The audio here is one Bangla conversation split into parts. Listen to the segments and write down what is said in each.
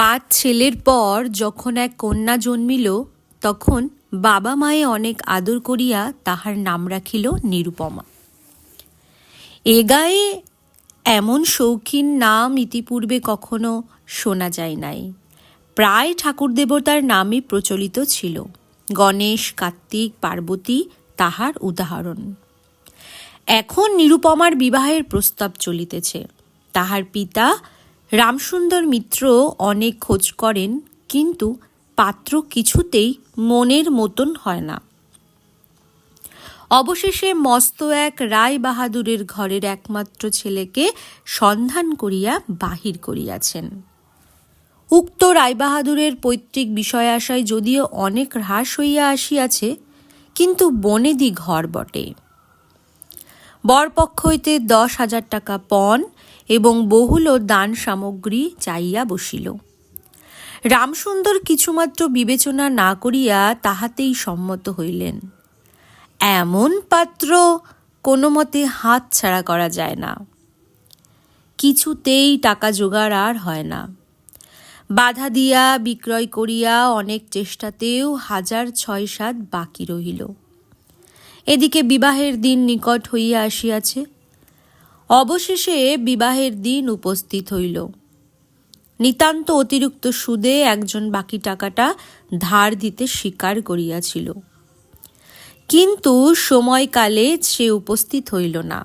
5 ছেলের পর যখন এক কন্যা জন্মিল, তখন বাবা মায়ে অনেক আদর করিয়া তাহার নাম রাখিল নিরুপমা। এ গায়ে এমন শৌখিন নাম ইতিপূর্বে কখনো শোনা যায় নাই। প্রায় ঠাকুর দেবতার নামই প্রচলিত ছিল। গণেশ, কার্তিক, পার্বতী তাহার উদাহরণ। এখন নিরুপমার বিবাহের প্রস্তাব চলিতেছে। তাহার পিতা রামসুন্দর মিত্র অনেক খোঁজ করেন, কিন্তু পাত্র কিছুতেই মনের মতন হয় না। অবশেষে মস্ত এক রায় বাহাদুরের ঘরের একমাত্র ছেলেকে সন্ধান করিয়া বাহির করিয়াছেন। উক্ত রায়বাহাদুরের পৈতৃক বিষয় আশায় যদিও অনেক হ্রাস হইয়া আসিয়াছে, কিন্তু বনেদি ঘর বটে। বরপক্ষ হইতে 10,000 টাকা পণ এবং বহুল দান সামগ্রী চাইয়া বসিল। রামসুন্দর কিছুমাত্র বিবেচনা না করিয়া তাহাতেই সম্মত হইলেন। এমন পাত্র কোনো মতে হাত ছাড়া করা যায় না। কিছুতেই টাকা জোগাড় আর হয় না। বাধা দিয়া বিক্রয় করিয়া অনেক চেষ্টাতেও 6,7 বাকি রহিল। এদিকে বিবাহের দিন নিকট হইয়া আসিয়াছে। অবশেষে বিবাহের দিন উপস্থিত হইল। নিতান্ত অতিরিক্ত সুদে একজন বাকি টাকাটা ধার দিতে স্বীকার করিয়াছিল, কিন্তু সময়কালে সে উপস্থিত হইল না।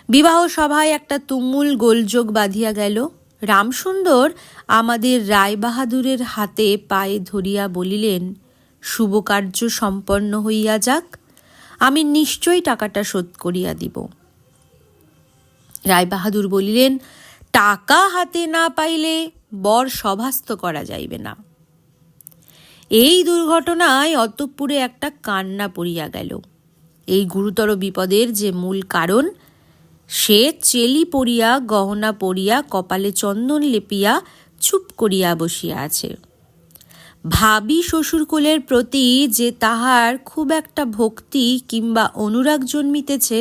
বিবাহ সভায় একটা তুমুল গোলযোগ বাঁধিয়া গেল। রামসুন্দর আমাদের রায়বাহাদুরের হাতে পায়ে ধরিয়া বলিলেন, শুভ কার্য সম্পন্ন হইয়া যাক, আমি নিশ্চয়ই টাকাটা শোধ করিয়া দিব। রায়বাহাদুর বলিলেন, টাকা হাতে না পাইলে বর সভাস্থ করা যাইবে না। এই দুর্ঘটনায় অন্তঃপুরে একটা কান্না পড়িয়া গেল। এই গুরুতর বিপদের যে মূল কারণ, সে চেলি পরিয়া, গহনা পরিয়া, কপালে চন্দন লেপিয়া চুপ করিয়া বসিয়া আছে। ভাবি শ্বশুরকুলের প্রতি যে তাহার খুব একটা ভক্তি কিংবা অনুরাগ জন্মিতেছে,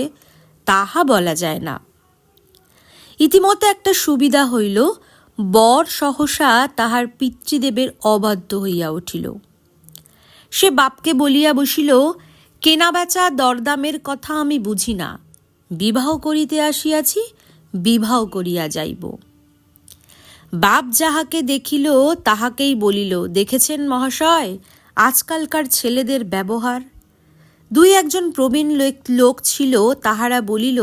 তাহা বলা যায় না। ইতিমধ্যে একটা সুবিধা হইল, বর সহসা তাহার পিতৃদেবের অবাধ্য হইয়া উঠিল। সে বাপকে বলিয়া বসিল, কেনা বেচা দরদামের কথা আমি বুঝি না, বিবাহ করিতে আসিয়াছি, বিবাহ করিয়া যাইব। বাপ যাহাকে দেখিল তাহাকেই বলিল, দেখেছেন মহাশয়, আজকালকার ছেলেদের ব্যবহার। 2-1 প্রবীণ লোক ছিল, তাহারা বলিল,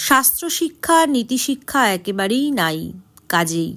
শাস্ত্রশিক্ষা নীতিশিক্ষা একেবারেই নাই, কাজেই